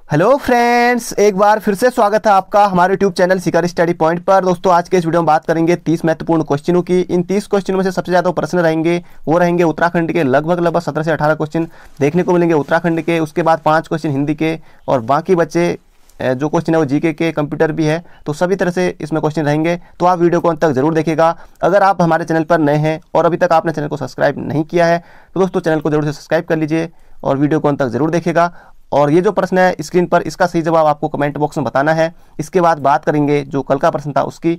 Hello friends, एक बार फिर से स्वागत है आपका हमारे यूट्यूब चैनल शिखर स्टडी पॉइंट पर। दोस्तों, आज के इस वीडियो में बात करेंगे 30 महत्वपूर्ण क्वेश्चनों की। इन 30 क्वेश्चनों में से सबसे ज़्यादा प्रश्न रहेंगे वो रहेंगे उत्तराखंड के। लगभग 17 से 18 क्वेश्चन देखने को मिलेंगे उत्तराखंड के। उसके बाद 5 क्वेश्चन हिंदी के और बाकी बचे जो क्वेश्चन है वो जीके के, कंप्यूटर भी है। तो सभी तरह से इसमें क्वेश्चन रहेंगे, तो आप वीडियो को अंत तक जरूर देखिएगा। अगर आप हमारे चैनल पर नए हैं और अभी तक आपने चैनल को सब्सक्राइब नहीं किया है तो दोस्तों चैनल को जरूर से सब्सक्राइब कर लीजिए और वीडियो को अंत तक जरूर देखिएगा। और ये जो प्रश्न है स्क्रीन पर, इसका सही जवाब आपको कमेंट बॉक्स में बताना है। इसके बाद बात करेंगे जो कल का प्रश्न था उसकी।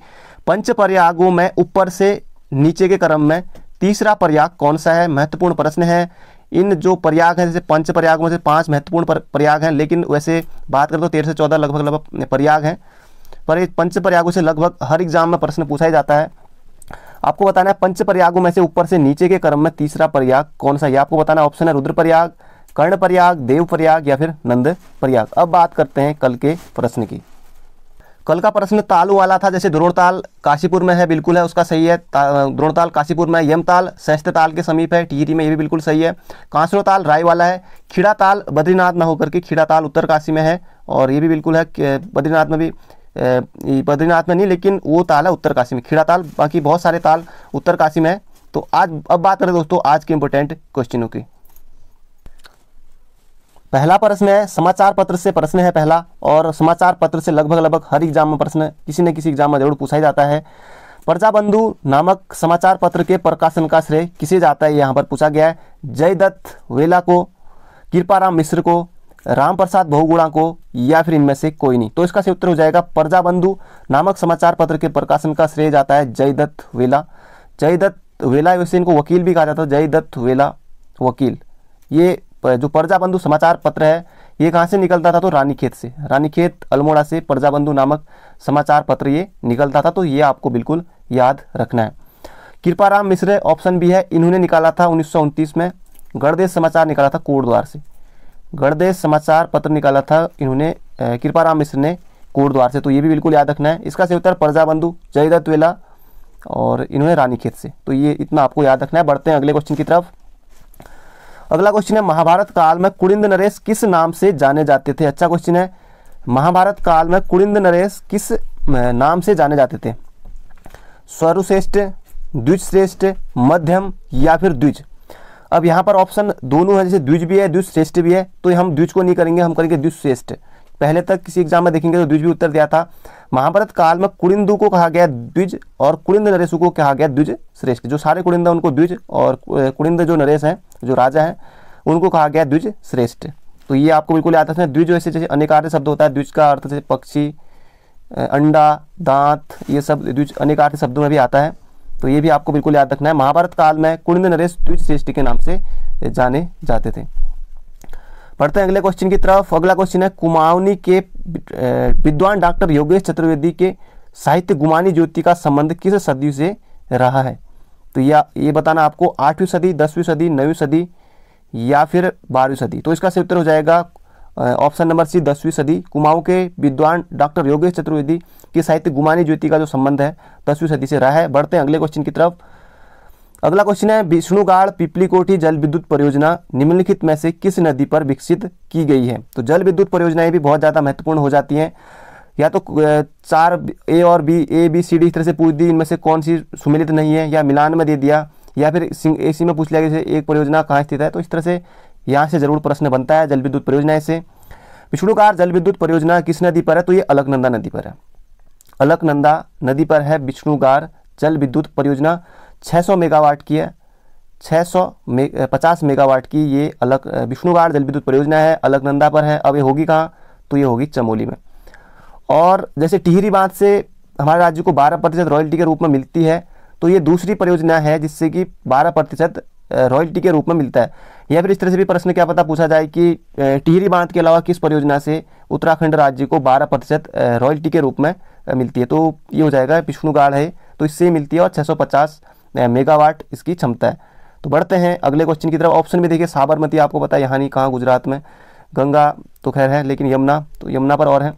पंच प्रयागों में ऊपर से नीचे के क्रम में तीसरा प्रयाग कौन सा है? महत्वपूर्ण प्रश्न है। इन जो प्रयाग हैं, जैसे पंच प्रयागों में से 5 महत्वपूर्ण प्रयाग हैं, लेकिन वैसे बात करें तो 13 से 14 लगभग प्रयाग हैं। पर ये पंच प्रयागों से लगभग हर एग्जाम में प्रश्न पूछा ही जाता है। आपको बताना है पंच प्रयागों में से ऊपर से नीचे के क्रम में तीसरा प्रयाग कौन सा है, आपको बताना। ऑप्शन है रुद्र प्रयाग, कर्ण प्रयाग, देव प्रयाग या फिर नंद प्रयाग। अब बात करते हैं कल के प्रश्न की। कल का प्रश्न तालु वाला था, जैसे द्रोणताल काशीपुर में है, बिल्कुल है, उसका सही है। द्रोणताल काशीपुर में है। यमताल सहस्त्रताल के समीप है, टिहरी में, ये भी बिल्कुल सही है। कांसरोताल राय वाला है। खिड़ाताल बद्रीनाथ में होकर के खिड़ाताल उत्तरकाशी में है, और ये भी बिल्कुल है। बद्रीनाथ में भी, बद्रीनाथ में नहीं, लेकिन वो ताल है उत्तरकाशी में, खिड़ाताल। बाकी बहुत सारे ताल उत्तरकाशी में है। तो आज अब बात करें दोस्तों आज के इंपॉर्टेंट क्वेश्चनों की। पहला प्रश्न है, समाचार पत्र से प्रश्न है पहला, और समाचार पत्र से लगभग हर एग्जाम में प्रश्न किसी न किसी एग्जाम में जरूर पूछा ही जाता है। प्रजाबंधु नामक समाचार पत्र के प्रकाशन का श्रेय किसे जाता है, यहाँ पर पूछा गया है। जयदत्त वेला को, कृपाराम मिश्र को, रामप्रसाद बहुगुणा को, या फिर इनमें से कोई नहीं। तो इसका सही उत्तर हो जाएगा प्रजाबंधु नामक समाचार पत्र के प्रकाशन का श्रेय जाता है जयदत्त वेला। जयदत्त वेला, वैसे इनको वकील भी कहा जाता है, जयदत्त वेला वकील। ये जो प्रजाबंधु समाचार पत्र है ये कहाँ से निकलता था? तो रानीखेत से, रानीखेत अल्मोड़ा से प्रजाबंधु नामक समाचार पत्र ये निकलता था। तो ये आपको बिल्कुल याद रखना है। कृपाराम मिश्र ऑप्शन भी है, इन्होंने निकाला था 1929 में। गणदेश समाचार निकाला था कोटद्वार से, गणदेश समाचार पत्र निकाला था इन्होंने, कृपाराम मिश्र ने कोटद्वार से। तो ये भी बिल्कुल याद रखना है। इसका सही उत्तर प्रजाबंधु, जयदत्त वेला, और इन्होंने रानीखेत से। तो ये इतना आपको याद रखना है। बढ़ते हैं अगले क्वेश्चन की तरफ। अगला क्वेश्चन है, महाभारत काल में कुलिंद नरेश किस नाम से जाने जाते थे? अच्छा क्वेश्चन है। महाभारत काल में कुलिंद नरेश किस नाम से जाने जाते थे? स्वरुश्रेष्ठ, द्विजश्रेष्ठ, मध्यम या फिर द्विज। अब यहाँ पर ऑप्शन दोनों है, जैसे द्विज भी है, द्विजश्रेष्ठ भी है। तो हम द्विज को नहीं करेंगे, हम करेंगे द्विजश्रेष्ठ। पहले तक किसी एग्जाम में देखेंगे तो द्विज भी उत्तर दिया था। महाभारत काल में कुलिंदु को कहा गया द्विज और कुलिंद नरेशु को कहा गया द्विज श्रेष्ठ। जो सारे कुलिंद उनको द्विज, और कुलिंद जो नरेश हैं, जो राजा हैं, उनको कहा गया द्विज श्रेष्ठ। तो ये आपको बिल्कुल याद रखना है। द्विज वैसे जैसे अनेकार्थ शब्द होता है, द्विज का अर्थ जैसे पक्षी, अंडा, दांत, ये सब द्विज अनेकार्थ शब्दों में भी आता है। तो ये भी आपको बिल्कुल याद रखना है। महाभारत काल में कुलिंद नरेश द्विज श्रेष्ठ के नाम से जाने जाते थे। पढ़ते हैं अगले क्वेश्चन की तरफ। अगला क्वेश्चन है, कुमाऊनी के विद्वान डॉक्टर योगेश चतुर्वेदी के साहित्य गुमानी ज्योति का संबंध किस सदी से रहा है? तो ये बताना आपको, 8वीं सदी, 10वीं सदी, 9वीं सदी या फिर 12वीं सदी। तो इसका सही उत्तर हो जाएगा ऑप्शन नंबर सी, 10वीं सदी। कुमाऊं के विद्वान डॉक्टर योगेश चतुर्वेदी के साहित्य गुमानी ज्योति का जो संबंध है 10वीं सदी से रहा है। बढ़ते हैं अगले क्वेश्चन की तरफ। अगला क्वेश्चन है, विष्णुगाड़ पिपलीकोठी जल विद्युत परियोजना निम्नलिखित में से किस नदी पर विकसित की गई है? तो जल विद्युत परियोजनाएं भी बहुत ज़्यादा महत्वपूर्ण हो जाती हैं। या तो 4 ए और B, A B C D इस तरह से पूछ दी, इनमें से कौन सी सुमेलित नहीं है, या मिलान में दे दिया, या फिर एसी में पूछ लिया कि एक परियोजना कहाँ स्थित है। तो इस तरह से यहाँ से जरूर प्रश्न बनता है जल विद्युत परियोजना से। विष्णुगाड़ जल विद्युत परियोजना किस नदी पर है? तो ये अलकनंदा नदी पर है। अलकनंदा नदी पर है विष्णुगाड़ जल विद्युत परियोजना। 600 मेगावाट की है, 650 मेगावाट की ये विष्णुगाड़ जल विद्युत परियोजना है, अलकनंदा पर है। अब ये होगी कहाँ? तो ये होगी चमोली में। और जैसे टिहरी बांध से हमारे राज्य को 12% रॉयल्टी के रूप में मिलती है, तो ये दूसरी परियोजना है जिससे कि 12% रॉयल्टी के रूप में मिलता है। या फिर इस तरह से भी प्रश्न क्या पता पूछा जाए कि टिहरी बांध के अलावा किस परियोजना से उत्तराखंड राज्य को 12% रॉयल्टी के रूप में मिलती है? तो ये हो जाएगा विष्णुगाड़ है, तो इससे ही मिलती है, और 650 मेगावाट इसकी क्षमता है। तो बढ़ते हैं अगले क्वेश्चन की तरफ। ऑप्शन में देखिए, साबरमती आपको पता है यहाँ नहीं, कहाँ, गुजरात में। गंगा तो खैर है, लेकिन यमुना, तो यमुना पर और है।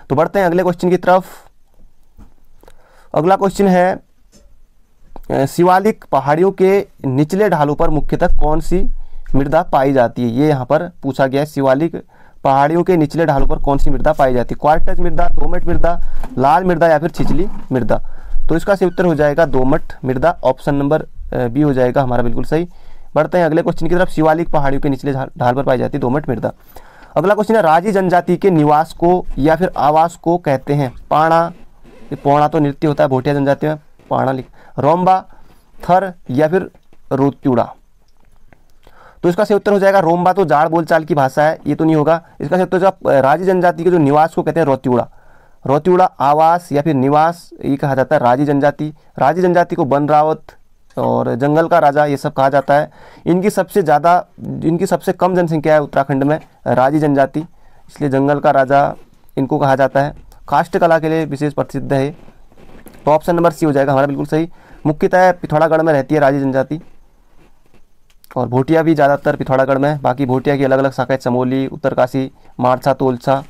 तो बढ़ते हैं अगले क्वेश्चन की तरफ। अगला क्वेश्चन है, शिवालिक पहाड़ियों के निचले ढालों पर मुख्यतः कौन सी मृदा पाई जाती है? ये यहाँ पर पूछा गया है। शिवालिक पहाड़ियों के निचले ढालों पर कौन सी मृदा पाई जाती है? क्वार्टज मृदा, दोमट मृदा, लाल मृदा या फिर छिछली मृदा? तो इसका सही उत्तर हो जाएगा दोमट मृदा, ऑप्शन नंबर बी हो जाएगा हमारा बिल्कुल सही। बढ़ते हैं अगले क्वेश्चन की तरफ। शिवालिक पहाड़ियों के निचले ढाल पर पाई जाती है दोमट मृदा। अगला क्वेश्चन है, राजी जनजाति के निवास को या फिर आवास को कहते हैं? पाणा, पौणा तो नृत्य होता है भोटिया जनजाति में, पाणा लिख, रोम्बा, थर या फिर रोत्युड़ा? तो इसका सही उत्तर हो जाएगा रोम्बा, तो जाड़ बोलचाल की भाषा है, ये तो नहीं होगा। इसका सही उत्तर हो राजी जनजाति के जो निवास को कहते हैं रोत्युड़ा। रोत्युड़ा आवास या फिर निवास ये कहा जाता है राजी जनजाति। राजी जनजाति को वन रावत और जंगल का राजा ये सब कहा जाता है। इनकी सबसे कम जनसंख्या है उत्तराखंड में राजी जनजाति, इसलिए जंगल का राजा इनको कहा जाता है। काष्ठ कला के लिए विशेष प्रसिद्ध है, तो ऑप्शन नंबर सी हो जाएगा हमारा बिल्कुल सही। मुख्यतः पिथौरागढ़ में रहती है राजी जनजाति, और भोटिया भी ज़्यादातर पिथौरागढ़ में। बाकी भोटिया की अलग अलग शाखाएं चमोली, उत्तरकाशी, मारछा, तोलछा,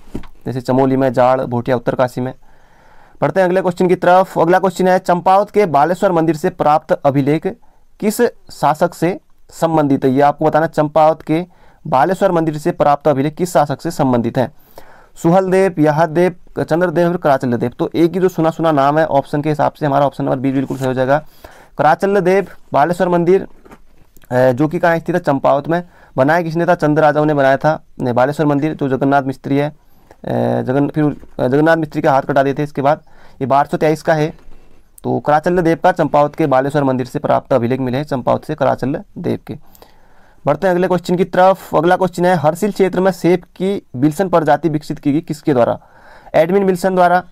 जैसे चमोली में जाड़, भोटिया उत्तरकाशी में। पढ़ते हैं अगले क्वेश्चन की तरफ। अगला क्वेश्चन है, चंपावत के बालेश्वर मंदिर से प्राप्त अभिलेख किस शासक से संबंधित है? ये आपको बताना, चंपावत के बालेश्वर मंदिर से प्राप्त अभिलेख किस शासक से संबंधित है? सुहलदेव, यहदेव, चंद्रदेव और कराचलदेव? तो एक ही जो सुना सुना नाम है ऑप्शन के हिसाब से हमारा ऑप्शन नंबर बी बिल्कुल सही हो जाएगा। कराचलदेव बालेश्वर मंदिर जो कि कहाँ स्थित है? चंपावत में। बनाया किसने था? चंद्र राजाओं ने बनाया था बालेश्वर मंदिर, जो जगन्नाथ मिस्त्री है। जगन्नाथ मिस्त्री के हाथ कटा दिए थे इसके बाद। ये 1223 का है। तो कराचल देव का चंपावत के बालेश्वर मंदिर से प्राप्त अभिलेख मिले हैं, चंपावत से कराचल देव के। बढ़ते हैं अगले क्वेश्चन की तरफ। अगला क्वेश्चन है, हरसिल क्षेत्र में सेब की विल्सन प्रजाति विकसित की गई किसके द्वारा? एडमिन विल्सन द्वारा,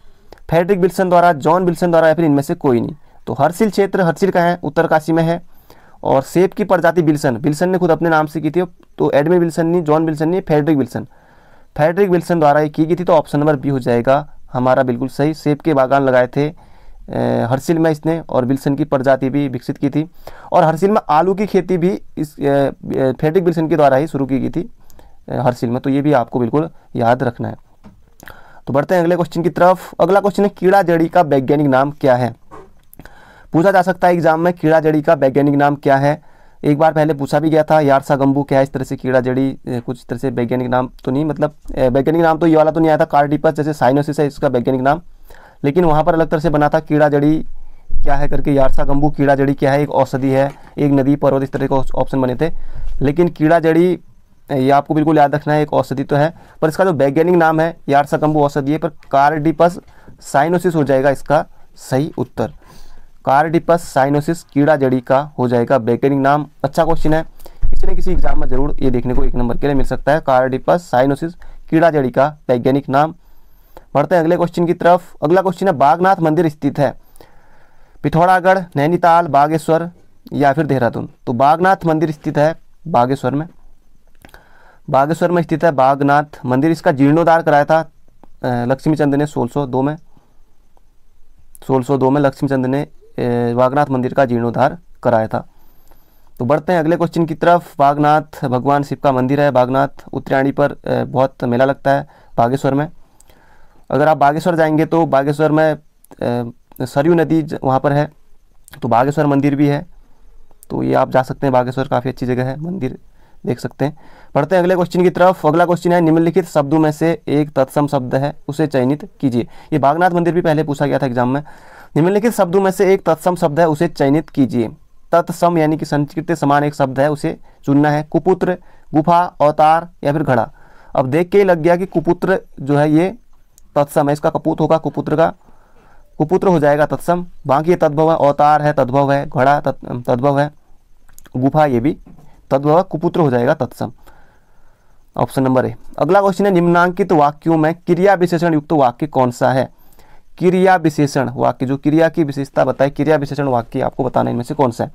फ्रेडरिक विल्सन द्वारा, जॉन विल्सन द्वारा या फिर इनमें से कोई नहीं? तो हरसिल क्षेत्र, हरसिल का है, उत्तरकाशी में है। और सेब की प्रजाति विल्सन ने खुद अपने नाम से की थी। तो एडमिन विल्सन नहीं, जॉन विल्सन नहीं, फ्रेडरिक विल्सन द्वारा ये की गई थी। तो ऑप्शन नंबर बी हो जाएगा हमारा बिल्कुल सही। सेब के बागान लगाए थे हरसिल में इसने, और विल्सन की प्रजाति भी विकसित की थी। और हरसिल में आलू की खेती भी इस फ्रेडरिक विल्सन के द्वारा ही शुरू की गई थी हरसिल में। तो ये भी आपको बिल्कुल याद रखना है। तो बढ़ते हैं अगले क्वेश्चन की तरफ। अगला क्वेश्चन है, कीड़ा जड़ी का वैज्ञानिक नाम क्या है? पूछा जा सकता है एग्जाम में, कीड़ा जड़ी का वैज्ञानिक नाम क्या है? एक बार पहले पूछा भी गया था, यारसा गंबू क्या है, इस तरह से कीड़ा जड़ी कुछ इस तरह से वैज्ञानिक नाम तो नहीं, मतलब वैज्ञानिक नाम तो ये वाला तो नहीं आया था। कार्डिपस जैसे साइनोसिस है इसका वैज्ञानिक नाम, लेकिन वहाँ पर अलग तरह से बना था कीड़ा जड़ी क्या है करके। यारसा गंबू कीड़ा जड़ी क्या है? एक औषधि है, एक नदी, पर्वत, इस तरह के ऑप्शन बने थे। लेकिन कीड़ा जड़ी ये आपको बिल्कुल याद रखना है, एक औषधि तो है, पर इसका जो वैज्ञानिक नाम है यारसा गंबू औषधि है, पर कार्डिपस साइनोसिस हो जाएगा इसका सही उत्तर। कार्डिपस साइनोसिस कीड़ा जड़ी का हो जाएगा वैज्ञानिक नाम। अच्छा क्वेश्चन है, किसी न किसी एग्जाम में जरूर ये देखने को 1 नंबर के लिए मिल सकता है, कार्डिपस साइनोसिस कीड़ा जड़ी का वैज्ञानिक नाम। बढ़ते हैं अगले क्वेश्चन की तरफ। अगला क्वेश्चन है, बागनाथ मंदिर स्थित है पिथौरागढ़, नैनीताल, बागेश्वर या फिर देहरादून? तो बागनाथ मंदिर स्थित है बागेश्वर में। बागेश्वर में स्थित है बागनाथ मंदिर। इसका जीर्णोद्धार कराया था लक्ष्मीचंद ने 1602 में। 1602 में लक्ष्मीचंद ने बागनाथ मंदिर का जीर्णोद्धार कराया था। तो बढ़ते हैं अगले क्वेश्चन की तरफ। बागनाथ भगवान शिव का मंदिर है। बागनाथ उत्तरायणी पर बहुत मेला लगता है बागेश्वर में। अगर आप बागेश्वर जाएंगे तो बागेश्वर में सरयू नदी वहाँ पर है, तो बागेश्वर मंदिर भी है। तो ये आप जा सकते हैं, बागेश्वर काफ़ी अच्छी जगह है, मंदिर देख सकते हैं। पढ़ते हैं अगले क्वेश्चन की तरफ। अगला क्वेश्चन है, निम्नलिखित शब्दों में से एक तत्सम शब्द है, उसे चयनित कीजिए। ये बागनाथ मंदिर भी पहले पूछा गया था एग्जाम में। निम्नलिखित शब्दों में से एक तत्सम शब्द है, उसे चयनित कीजिए। तत्सम यानी कि संस्कृत समान एक शब्द है, उसे चुनना है। कुपुत्र, गुफा, अवतार या फिर घड़ा? अब देख के ही लग गया कि कुपुत्र जो है ये तत्सम है, इसका कपूत होगा कुपुत्र का, कुपुत्र हो जाएगा तत्सम। बाकी ये तद्भव है, अवतार है तद्भव है, घड़ा तद्भव है, गुफा ये भी तद्भव, कुपुत्र हो जाएगा तत्सम, ऑप्शन नंबर ए। अगला क्वेश्चन है, निम्नांकित वाक्यों में क्रिया विशेषण युक्त वाक्य कौन सा है? क्रिया विशेषण वाक्य, जो क्रिया की विशेषता बताए, क्रिया विशेषण वाक्य आपको बताना है इनमें से कौन सा है।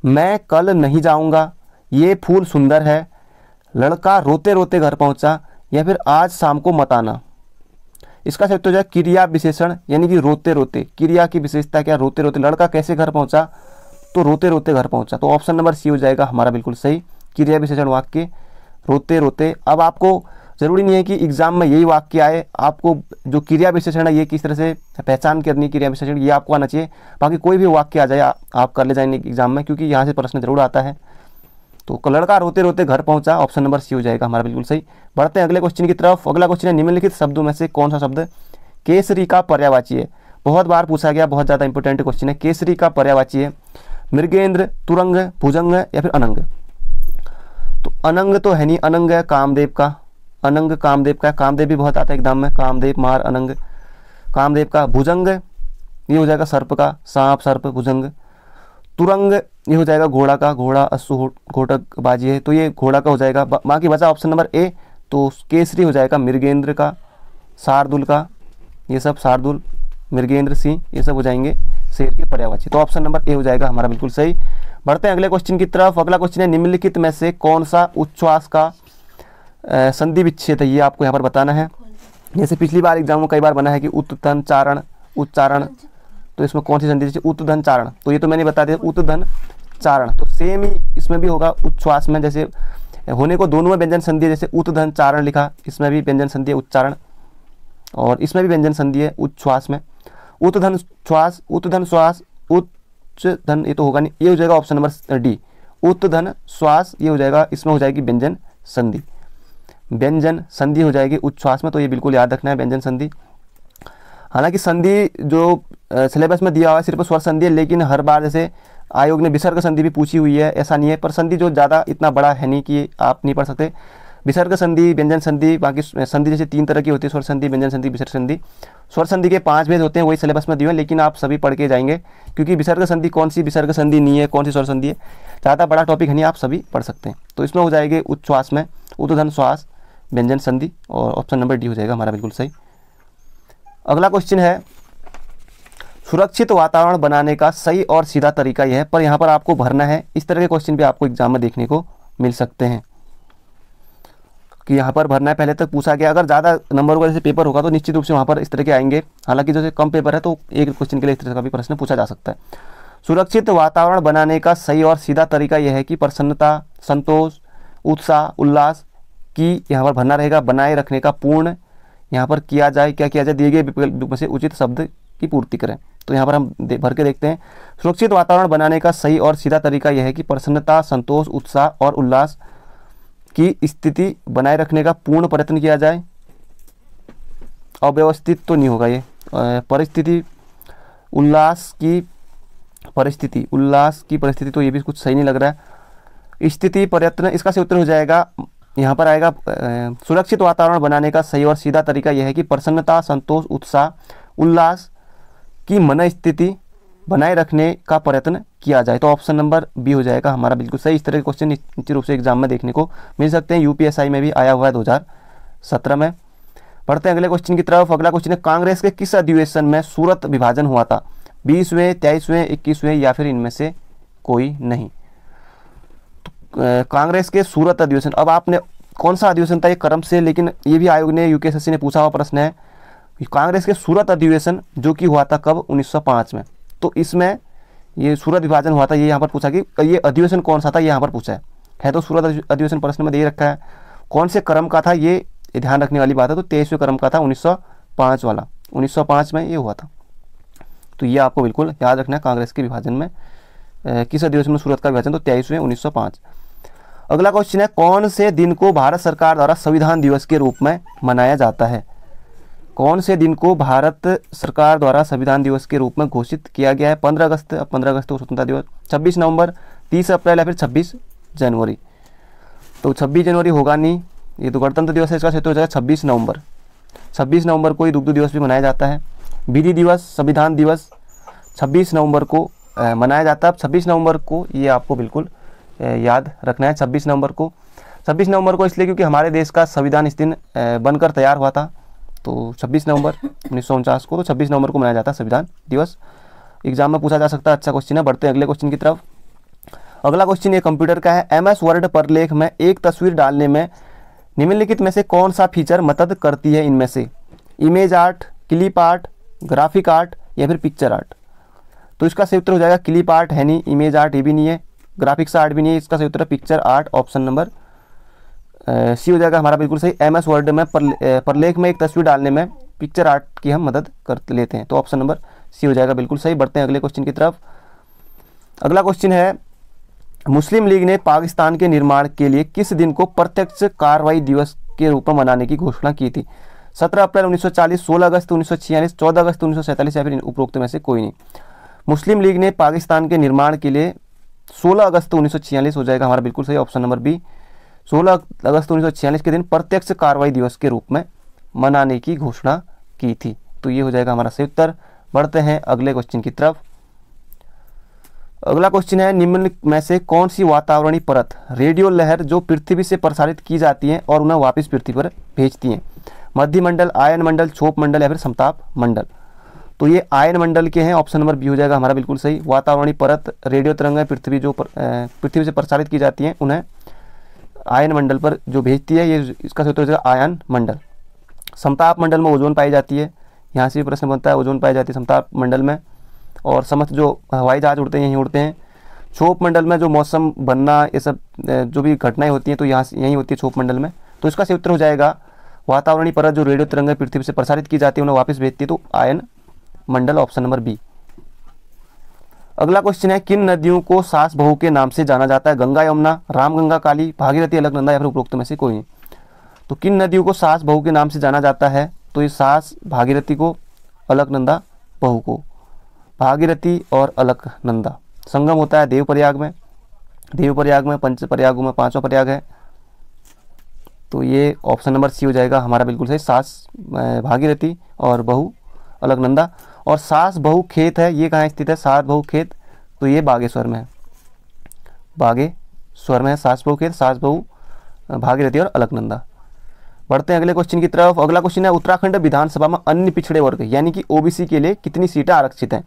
मैं कल नहीं जाऊंगा, ये फूल सुंदर है, लड़का रोते रोते घर पहुंचा, या फिर आज शाम को मत आना? इसका सही उत्तर हो जाए क्रिया विशेषण, यानी कि रोते रोते। क्रिया की विशेषता क्या? रोते रोते। लड़का कैसे घर पहुंचा? तो रोते रोते घर पहुंचा। तो ऑप्शन नंबर सी हो जाएगा हमारा बिल्कुल सही, क्रिया विशेषण वाक्य रोते रोते। अब आपको जरूरी नहीं है कि एग्जाम में यही वाक्य आए, आपको जो क्रिया विशेषण है ये किस तरह से पहचान करनी, क्रिया विशेषण ये आपको आना चाहिए। बाकी कोई भी वाक्य आ जाए आप कर ले जाएंगे एग्जाम में, क्योंकि यहाँ से प्रश्न जरूर आता है। तो लड़का रोते रोते घर पहुंचा, ऑप्शन नंबर सी हो जाएगा हमारा बिल्कुल सही। बढ़ते हैं अगले क्वेश्चन की तरफ। अगला क्वेश्चन है निम्नलिखित शब्दों में से कौन सा शब्द केसरी का पर्यायवाची है। बहुत बार पूछा गया, बहुत ज़्यादा इंपॉर्टेंट क्वेश्चन है। केसरी का पर्यायवाची है मृगेंद्र, तुरंग, भुजंग या फिर अनंग। तो अनंग तो है नहीं, अनंग है कामदेव का, अनंग कामदेव का, कामदेव भी बहुत आता है एग्जाम में, कामदेव मार अनंग, कामदेव का। भुजंग ये हो जाएगा सर्प का, सांप सर्प भुजंग। तुरंग ये हो जाएगा घोड़ा का, घोड़ा अश्व घोटक बाजी है, तो ये घोड़ा का हो जाएगा। बाकी बचा ऑप्शन नंबर ए, तो केसरी हो जाएगा मृगेंद्र का, शार्दुल का, ये सब शार्दुल, मृगेंद्र सिंह, ये सब हो जाएंगे शेर के पर्यायवाची। तो ऑप्शन नंबर ए हो जाएगा हमारा बिल्कुल सही। बढ़ते हैं अगले क्वेश्चन की तरफ। अगला क्वेश्चन है निम्नलिखित में से कौन सा उच्छ्वास का संधि विच्छेद है, ये आपको यहाँ पर बताना है। जैसे पिछली बार एग्जाम में कई बार बना है कि उत्तन चारण उच्चारण, तो इसमें कौन सी संधि, जैसे उत्तधन चारण, तो ये तो मैंने बता दिया उत्तधन चारण, तो सेम ही इसमें भी होगा उच्छ्वास में, जैसे होने को दोनों में व्यंजन संधि है, जैसे उत्तधन चारण लिखा, इसमें भी व्यंजन संधि है उच्चारण, और इसमें भी व्यंजन संधि है उच्छ्वास में। उत्तधन श्वास, उत्तधन श्वास, उच्च धन ये तो होगा नहीं, ये हो जाएगा ऑप्शन नंबर डी, उत्तधन श्वास, ये हो जाएगा, इसमें हो जाएगी व्यंजन संधि, व्यंजन संधि हो जाएगी उच्छ्वास में, तो ये बिल्कुल याद रखना है व्यंजन संधि। हालांकि संधि जो सिलेबस में दिया हुआ है सिर्फ स्वर संधि है, लेकिन हर बार जैसे आयोग ने विसर्ग संधि भी पूछी हुई है, ऐसा नहीं है, पर संधि जो ज़्यादा इतना बड़ा है नहीं कि आप नहीं पढ़ सकते। विसर्ग संधि, व्यंजन संधि, बाकी संधि जैसे 3 तरह की होती है, स्वर संधि, व्यंजन संधि, विसर्ग संधि। स्वर संधि के 5 भेद होते हैं, वही सिलेबस में दिए हैं, लेकिन आप सभी पढ़ के जाएंगे, क्योंकि विसर्ग संधि कौन सी विसर्ग संधि नहीं है, कौन सी स्वर संधि है, ज़्यादा बड़ा टॉपिक है नहीं, आप सभी पढ़ सकते हैं। तो इसमें हो जाएगी उच्छ्वास में उत्तधन श्वास व्यंजन संधि, और ऑप्शन नंबर डी हो जाएगा हमारा बिल्कुल सही। अगला क्वेश्चन है सुरक्षित वातावरण बनाने का सही और सीधा तरीका यह है, पर यहाँ पर आपको भरना है। इस तरह के क्वेश्चन भी आपको एग्जाम में देखने को मिल सकते हैं कि यहाँ पर भरना है, पहले तक पूछा गया। अगर ज़्यादा नंबर का जैसे पेपर होगा तो निश्चित रूप से वहाँ पर इस तरह के आएंगे, हालांकि जैसे कम पेपर है तो एक क्वेश्चन के लिए इस तरह का भी प्रश्न पूछा जा सकता है। सुरक्षित वातावरण बनाने का सही और सीधा तरीका यह है कि प्रसन्नता, संतोष, उत्साह, उल्लास की यहाँ पर भरना रहेगा, बनाए रखने का पूर्ण यहाँ पर किया जाए, क्या किया जाए, दिए गए विकल्प में से उचित शब्द की पूर्ति करें। तो यहाँ पर हम भर के देखते हैं। सुरक्षित वातावरण बनाने का सही और सीधा तरीका यह है कि प्रसन्नता, संतोष, उत्साह और उल्लास की स्थिति बनाए रखने का पूर्ण प्रयत्न किया जाए। अव्यवस्थित तो नहीं होगा ये, परिस्थिति उल्लास की परिस्थिति तो ये भी कुछ सही नहीं लग रहा है। स्थिति प्रयत्न, इसका से उत्तर हो जाएगा, यहाँ पर आएगा सुरक्षित वातावरण बनाने का सही और सीधा तरीका यह है कि प्रसन्नता, संतोष, उत्साह, उल्लास की मन स्थिति बनाए रखने का प्रयत्न किया जाए। तो ऑप्शन नंबर बी हो जाएगा हमारा बिल्कुल सही। इस तरह के क्वेश्चन निश्चित रूप से एग्जाम में देखने को मिल सकते हैं, यूपीएसआई में भी आया हुआ है 2017 में। पढ़ते हैं अगले क्वेश्चन की तरफ। अगला क्वेश्चन है कांग्रेस के किस अधिवेशन में सूरत विभाजन हुआ था, 20वें, 23वें, 21वें या फिर इनमें से कोई नहीं। तो कांग्रेस के सूरत अधिवेशन, अब आपने कौन सा अधिवेशन था ये क्रम से, लेकिन ये भी आयोग ने यूपीएससी ने पूछा हुआ प्रश्न है। कांग्रेस के सूरत अधिवेशन जो कि हुआ था कब, 1905 में, तो इसमें ये सूरत विभाजन हुआ था, ये यहाँ पर पूछा कि ये अधिवेशन कौन सा था, ये यहाँ पर पूछा है तो सूरत अधिवेशन प्रश्न में दे रखा है। कौन से क्रम का था ये ध्यान रखने वाली बात है, तो 23वें क्रम का था, 1905 वाला, 1905 में ये हुआ था। तो ये आपको बिल्कुल याद रखना है, कांग्रेस के विभाजन में किस अधिवेशन में सूरत का विभाजन, तो 23वें 1905। अगला क्वेश्चन है कौन से दिन को भारत सरकार द्वारा संविधान दिवस के रूप में मनाया जाता है। कौन से दिन को भारत सरकार द्वारा संविधान दिवस के रूप में घोषित किया गया है। 15 अगस्त, 15 अगस्त को स्वतंत्रता दिवस, 26 नवंबर, 30 अप्रैल या फिर 26 जनवरी। तो 26 जनवरी होगा नहीं, ये तो गणतंत्र दिवस है, इसका क्षेत्र हो जाएगा 26 नवंबर। 26 नवंबर को ही दुग्ध दिवस भी मनाया जाता है। विधि दिवस, संविधान दिवस 26 नवंबर को मनाया जाता है। 26 नवंबर को ये आपको बिल्कुल याद रखना है। 26 नवंबर को, 26 नवंबर को इसलिए क्योंकि हमारे देश का संविधान इस दिन बनकर तैयार हुआ था, तो 26 नवंबर 1949 को, तो 26 नवंबर को मनाया जाता है संविधान दिवस। एग्जाम में पूछा जा सकता है, अच्छा क्वेश्चन है। बढ़ते हैं अगले क्वेश्चन की तरफ। अगला क्वेश्चन ये कंप्यूटर का है। MS वर्ड पर लेख में एक तस्वीर डालने में निम्नलिखित में से कौन सा फीचर मदद करती है इनमें से। Image art, clip art, graphic art या फिर पिक्चर आर्ट। तो इसका सही उत्तर हो जाएगा क्लिप आर्ट है नहीं, इमेज आर्ट ये भी नहीं है, ग्राफिक्स आर्ट भी नहीं है, इसका सही उत्तर है picture art, option number C हो जाएगा हमारा बिल्कुल सही। MS वर्ड में प्रलेख में एक तस्वीर डालने में पिक्चर आर्ट की हम मदद कर लेते हैं, तो ऑप्शन नंबर सी हो जाएगा बिल्कुल सही। बढ़ते हैं अगले क्वेश्चन की तरफ। अगला क्वेश्चन है मुस्लिम लीग ने पाकिस्तान के निर्माण के लिए किस दिन को प्रत्यक्ष कार्रवाई दिवस के रूप में मनाने की घोषणा की थी? 17 अप्रैल 1940, 16 अगस्त 1946, 14 अगस्त 1947 या फिर उपरोक्त में से कोई नहीं। मुस्लिम लीग ने पाकिस्तान के निर्माण के लिए 16 अगस्त 1946 हो जाएगा हमारा बिल्कुल सही, ऑप्शन नंबर बी। 16 अगस्त 1946 के दिन प्रत्यक्ष कार्रवाई दिवस के रूप में मनाने की घोषणा की थी। तो ये हो जाएगा हमारा सही उत्तर। बढ़ते हैं अगले क्वेश्चन की तरफ। अगला क्वेश्चन है, निम्न में से कौन सी वातावरणीय परत रेडियो लहर जो पृथ्वी से प्रसारित की जाती है और उन्हें वापस पृथ्वी पर भेजती हैं? मध्य मंडल, आयन मंडल, क्षोभ मंडल या फिर समताप मंडल? तो ये आयन मंडल के हैं, ऑप्शन नंबर बी हो जाएगा हमारा बिल्कुल सही। वातावरणीय परत रेडियो तरंगें पृथ्वी से प्रसारित की जाती हैं, उन्हें आयन मंडल पर जो भेजती है, ये इसका सूत्र हो जाएगा आयन मंडल। समताप मंडल में ओजोन पाई जाती है, यहाँ से भी प्रश्न बनता है, ओजोन पाई जाती है समताप मंडल में, और समस्त जो हवाई जहाज उड़ते हैं यहीं उड़ते हैं। क्षोभ मंडल में जो मौसम बनना ये सब जो भी घटनाएं होती हैं तो यहाँ यहीं होती है क्षोभ मंडल में। तो इसका सही उत्तर हो जाएगा वातावरणीय परत जो रेडियो तरंगें पृथ्वी से प्रसारित की जाती है उन्हें वापस भेजती है, तो आयन मंडल, ऑप्शन नंबर बी। अगला क्वेश्चन है, किन नदियों को सास बहू के नाम से जाना जाता है? गंगा यमुना, रामगंगा, काली, भागीरथी, अलकनंदा या फिर उपरोक्त में से कोई नहीं। तो किन नदियों को सास बहू के नाम से जाना जाता है? तो ये सास भागीरथी को, अलकनंदा बहू को। भागीरथी और अलकनंदा संगम होता है देवप्रयाग में, पंच प्रयागों में पांचवा प्रयाग है, तो ये ऑप्शन नंबर सी हो जाएगा हमारा बिल्कुल सही। सास भागीरथी और बहू अलकनंदा। और सास बहू खेत है, ये कहाँ स्थित है? सास बहू खेत, तो ये बागेश्वर में है, बागेश्वर में है सास बहू खेत, सास बहू भागीरथी और अलकनंदा। बढ़ते हैं अगले क्वेश्चन की तरफ। अगला क्वेश्चन है, उत्तराखंड विधानसभा में अन्य पिछड़े वर्ग यानी कि ओबीसी के लिए कितनी सीटें आरक्षित हैं?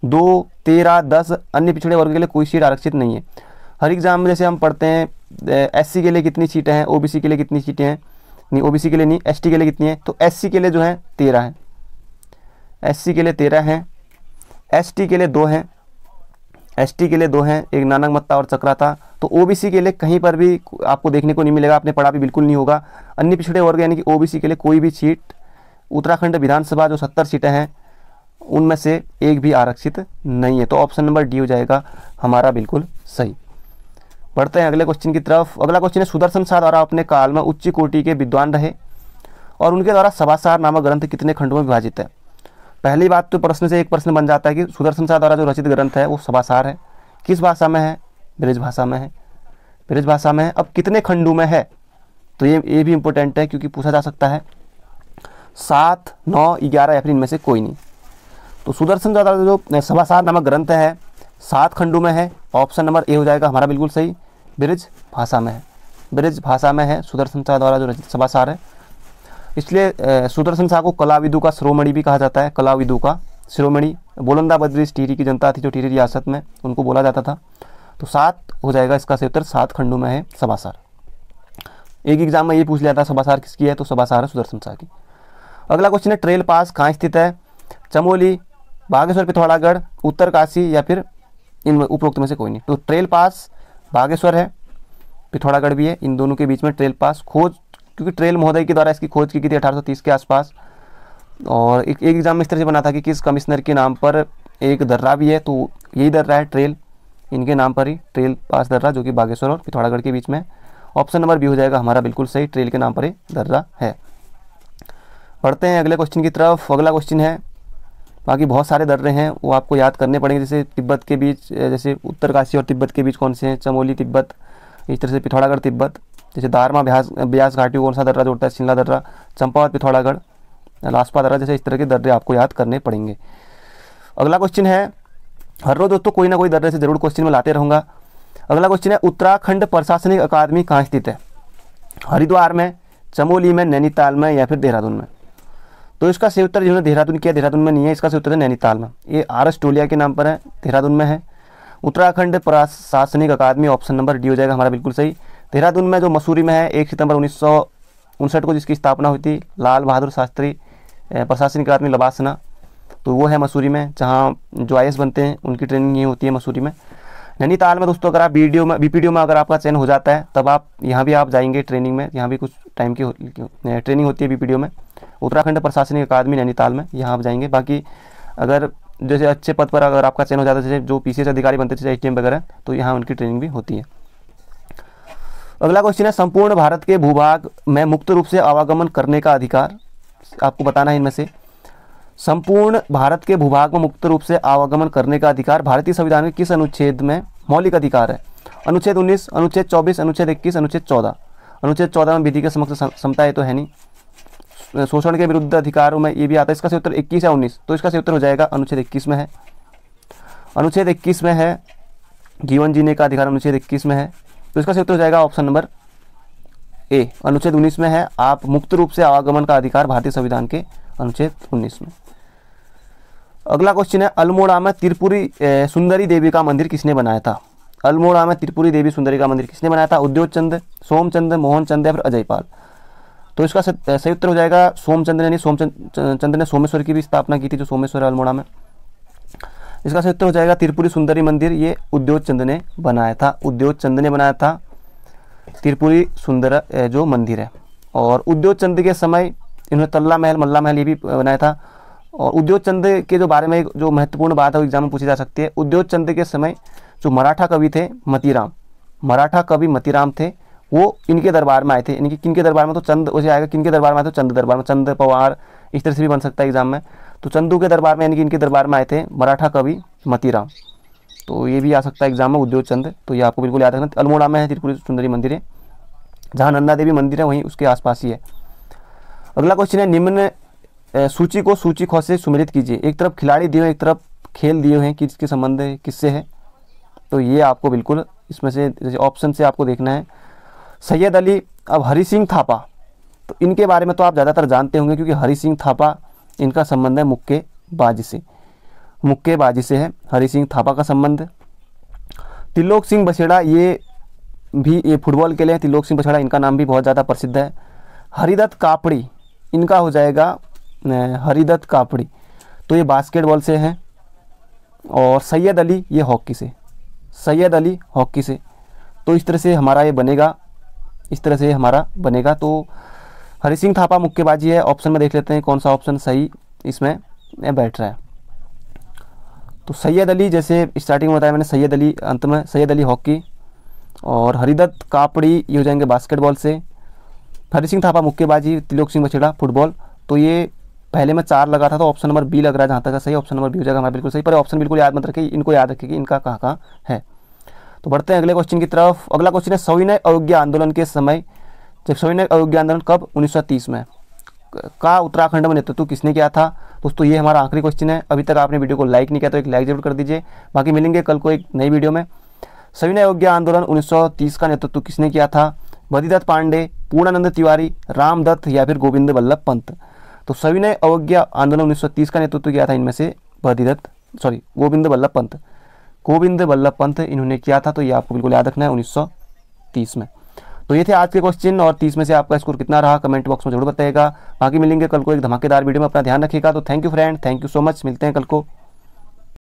2, 13, 10। अन्य पिछड़े वर्ग के लिए कोई सीट आरक्षित नहीं है। हर एग्जाम में जैसे हम पढ़ते हैं एससी के लिए कितनी सीटें हैं, ओबीसी के लिए कितनी सीटें हैं, नहीं ओबीसी के लिए नहीं, एसटी के लिए कितनी है? तो एससी के लिए जो है 13 है, एससी के लिए 13 हैं, एसटी के लिए 2 हैं, एसटी के लिए 2 हैं, एक नानक मत्ता और चक्रा था। तो ओबीसी के लिए कहीं पर भी आपको देखने को नहीं मिलेगा, आपने पढ़ा भी बिल्कुल नहीं होगा। अन्य पिछड़े वर्ग यानी कि ओबीसी के लिए कोई भी सीट उत्तराखंड विधानसभा जो 70 सीटें हैं उनमें से एक भी आरक्षित नहीं है, तो ऑप्शन नंबर डी हो जाएगा हमारा बिल्कुल सही। बढ़ते हैं अगले क्वेश्चन की तरफ। अगला क्वेश्चन है, सुदर्शन शाह द्वारा अपने काल में उच्च कोटि के विद्वान रहे और उनके द्वारा सभासार नामक ग्रंथ कितने खंडों में विभाजित है? पहली बात तो प्रश्न से एक प्रश्न बन जाता है कि सुदर्शन शाह द्वारा जो रचित ग्रंथ है वो सभासार है, किस भाषा में है? ब्रज भाषा में है, ब्रज भाषा में है। अब कितने खंडों में है? तो ये भी इंपॉर्टेंट है क्योंकि पूछा जा सकता है 7, 9, 11 या फिर इनमें से कोई नहीं। तो सुदर्शन शाह द्वारा जो सभासार नामक ग्रंथ है 7 खंडों में है, ऑप्शन नंबर ए हो जाएगा हमारा बिल्कुल सही। ब्रज भाषा में है, ब्रज भाषा में है सुदर्शन शाह द्वारा जो रचित सभासार है, इसलिए सुदर्शन शाह को कलाविदों का शिरोमणि भी कहा जाता है, कलाविदों का शिरोमणि। बोलंदा बद्रीश टिहरी की जनता थी जो टिहरी रियासत में, उनको बोला जाता था। तो 7 हो जाएगा इसका सही उत्तर, 7 खंडों में है सभासार। एक एग्जाम में ये पूछ लिया था सभासार किसकी है, तो सभासार है सुदर्शन शाह की। अगला क्वेश्चन है, ट्रेल पास कहाँ स्थित है? चमोली, बागेश्वर, पिथौरागढ़, उत्तरकाशी या फिर इन उपरोक्त में से कोई नहीं। तो ट्रेल पास बागेश्वर है, पिथौरागढ़ भी है, इन दोनों के बीच में ट्रेल पास। खोज क्योंकि ट्रेल महोदय के द्वारा इसकी खोज की गई थी 1830 के आसपास, और एक एग्जाम में इस तरह से बना था कि किस कमिश्नर के नाम पर एक दर्रा भी है, तो यही दर्रा है ट्रेल, इनके नाम पर ही ट्रेल पास दर्रा जो कि बागेश्वर और पिथौरागढ़ के बीच में। ऑप्शन नंबर बी हो जाएगा हमारा बिल्कुल सही, ट्रेल के नाम पर ही दर्रा है। बढ़ते हैं अगले क्वेश्चन की तरफ। अगला क्वेश्चन है, बाकी बहुत सारे दर्रे हैं वो आपको याद करने पड़ेंगे, जैसे तिब्बत के बीच, जैसे उत्तरकाशी और तिब्बत के बीच कौन से हैं? चमोली तिब्बत, इस तरह से पिथौरागढ़ तिब्बत, जैसे दारमा ब्यास घाटी कौन सा दर्रा जोड़ता है? शिमला दर्रा, चंपावत पिथौरागढ़, लास्पा दर्रा, जैसे इस तरह के दर्रे आपको याद करने पड़ेंगे। अगला क्वेश्चन है, हर रोज दोस्तों कोई ना कोई दर्रे से जरूर क्वेश्चन में लाते रहूँगा। अगला क्वेश्चन है, उत्तराखंड प्रशासनिक अकादमी कहाँ स्थित है? हरिद्वार में, चमोली में, नैनीताल में या फिर देहरादून में? तो इसका सही उत्तर जिन्होंने देहरादून किया, देहरादून में नहीं है, इसका सही उत्तर है नैनीताल में। ये RS टोलिया के नाम पर है, देहरादून में है। उत्तराखंड प्रशासनिक अकादमी ऑप्शन नंबर डी हो जाएगा हमारा बिल्कुल सही। देहरादून में जो मसूरी में है, 1 सितंबर 1959 को जिसकी स्थापना हुई थी, लाल बहादुर शास्त्री प्रशासनिक अकादमी लबासना, तो वो है मसूरी में, जहाँ जो IAS बनते हैं उनकी ट्रेनिंग ये होती है मसूरी में। नैनीताल में दोस्तों अगर आप BPDO में अगर आपका चयन हो जाता है तब आप यहाँ भी आप जाएंगे ट्रेनिंग में, यहाँ भी कुछ टाइम की ट्रेनिंग होती है BPDO में। उत्तराखंड प्रशासनिक अकादमी नैनीताल में, यहाँ आप जाएंगे। बाकी अगर जैसे अच्छे पद पर अगर आपका चयन हो जाता है, जैसे जो पीसीएस अधिकारी बनते थे, एसडीएम वगैरह, तो यहाँ उनकी ट्रेनिंग भी होती है। अगला क्वेश्चन है, संपूर्ण भारत के भूभाग में मुक्त रूप से आवागमन करने का अधिकार, आपको बताना है इनमें से संपूर्ण भारत के भूभाग में मुक्त रूप से आवागमन करने का अधिकार भारतीय संविधान के किस अनुच्छेद में मौलिक अधिकार है? अनुच्छेद 19, अनुच्छेद 24, अनुच्छेद 21, अनुच्छेद 14। अनुच्छेद 14 में विधि के समक्ष समता है तो है नहीं। शोषण के विरुद्ध अधिकारों में ये भी आता है। इसका सही उत्तर 21 या 19, तो इसका सही उत्तर हो जाएगा अनुच्छेद 21 में है। अनुच्छेद 21 में है जीवन जीने का अधिकार, अनुच्छेद 21 में है, तो इसका सही उत्तर हो जाएगा ऑप्शन नंबर ए। अनुच्छेद 19 में है आप मुक्त रूप से आवागमन का अधिकार भारतीय संविधान के अनुच्छेद 19 में। अगला क्वेश्चन है, अल्मोड़ा में त्रिपुरी सुंदरी देवी का मंदिर किसने बनाया था? अल्मोड़ा में त्रिपुरी देवी सुंदरी का मंदिर किसने बनाया था? उद्योग चंद, सोमचंद, मोहन चंद या फिर अजयपाल। तो इसका सही उत्तर हो जाएगा सोमचंद, यानी सोमचंद ने सोमेश्वर की भी स्थापना की थी, जो सोमेश्वर है अल्मोड़ा में। इसका सही उत्तर हो जाएगा त्रिपुरी सुंदरी मंदिर, ये उद्योग चंद ने बनाया था। उद्योग चंद ने बनाया था त्रिपुरी सुंदर जो मंदिर है। और उद्योग चंद के समय इन्होंने तल्ला महल, मल्ला महल ये भी बनाया था। और उद्योग चंद के जो बारे में जो महत्वपूर्ण बात है वो एग्जाम में पूछी जा सकती है। उद्योग चंद के समय जो मराठा कवि थे मतीराम, मराठा कवि मतीराम थे, वो इनके दरबार में आए थे। इनके किनके दरबार में? तो चंद उसे आएगा, किनके दरबार में आए? तो चंद दरबार में, चंद पवार इस तरह से भी बन सकता है एग्जाम में। तो चंदू के दरबार में, यानी कि इनके दरबार में आए थे मराठा कवि मतीराम, तो ये भी आ सकता है एग्जाम में उद्योग चंद। तो ये आपको बिल्कुल याद रखना। अल्मोड़ा में है त्रिपुरी सुंदरी मंदिर है, जहाँ नंदा देवी मंदिर है वहीं उसके आसपास ही है। अगला क्वेश्चन है, निम्न सूची को सूची ख से सुमेलित कीजिए। एक तरफ खिलाड़ी दिए हैं, एक तरफ खेल दिए हैं, किसके संबंध है, किससे है? तो ये आपको बिल्कुल इसमें से जैसे ऑप्शन से आपको देखना है। सैयद अली, अब हरि सिंह थापा, तो इनके बारे में तो आप ज़्यादातर जानते होंगे क्योंकि हरि सिंह थापा इनका संबंध है मुक्केबाजी से, मुक्केबाजी से है हरि सिंह थापा का संबंध। त्रिलोक सिंह बछेड़ा, ये फुटबॉल के लिए त्रिलोक सिंह बछेड़ा, इनका नाम भी बहुत ज़्यादा प्रसिद्ध है। हरिदत्त कापड़ी, इनका हो जाएगा हरिदत्त कापड़ी, तो ये बास्केटबॉल से हैं। और सैयद अली ये हॉकी से, सैयद अली हॉकी से। तो इस तरह से हमारा ये बनेगा, इस तरह से हमारा बनेगा। तो हरि सिंह थापा मुक्केबाजी है। ऑप्शन में देख लेते हैं कौन सा ऑप्शन सही इसमें बैठ रहा है। तो सैयद अली, जैसे स्टार्टिंग में बताया मैंने, सैयद अली, अंत में सैयद अली हॉकी, और हरिदत्त कापड़ी ये हो जाएंगे बास्केटबॉल से। हरि सिंह थापा मुक्केबाजी, त्रिलोक सिंह बछेड़ा फुटबॉल। तो ये पहले में 4 लगा था, तो ऑप्शन नंबर बी लग रहा है जहाँ तक सही। ऑप्शन नंबर बी हो जाएगा हमारा बिल्कुल सही। पर ऑप्शन बिल्कुल याद मत रखिए, इनको याद रखिए कि इनका कहाँ है। तो बढ़ते हैं अगले क्वेश्चन की तरफ। अगला क्वेश्चन है, सविनय अवज्ञा आंदोलन के समय, जब सविनय अवज्ञा आंदोलन कब 1930 में का उत्तराखंड में नेतृत्व किसने किया था? दोस्तों ये हमारा आखिरी क्वेश्चन है। अभी तक आपने वीडियो को लाइक नहीं किया तो एक लाइक जरूर कर दीजिए। बाकी मिलेंगे कल को एक नई वीडियो में। सविनय अवज्ञा आंदोलन 1930 का नेतृत्व किसने किया था? बद्रीदत्त पांडे, पूर्णानंद तिवारी, रामदत्त या फिर गोविंद बल्लभ पंत। तो सविनय अवज्ञा आंदोलन 1930 का नेतृत्व किया था इनमें से गोविंद बल्लभ पंत, गोविंद बल्लभ पंत इन्होंने किया था। तो ये आपको बिल्कुल याद रखना है 1930 में। तो ये थे आज के क्वेश्चन, और 30 में से आपका स्कोर कितना रहा कमेंट बॉक्स में जरूर बताइएगा। बाकी मिलेंगे कल को एक धमाकेदार वीडियो में। अपना ध्यान रखिएगा। तो thank you friend, thank you so much. मिलते हैं कल को।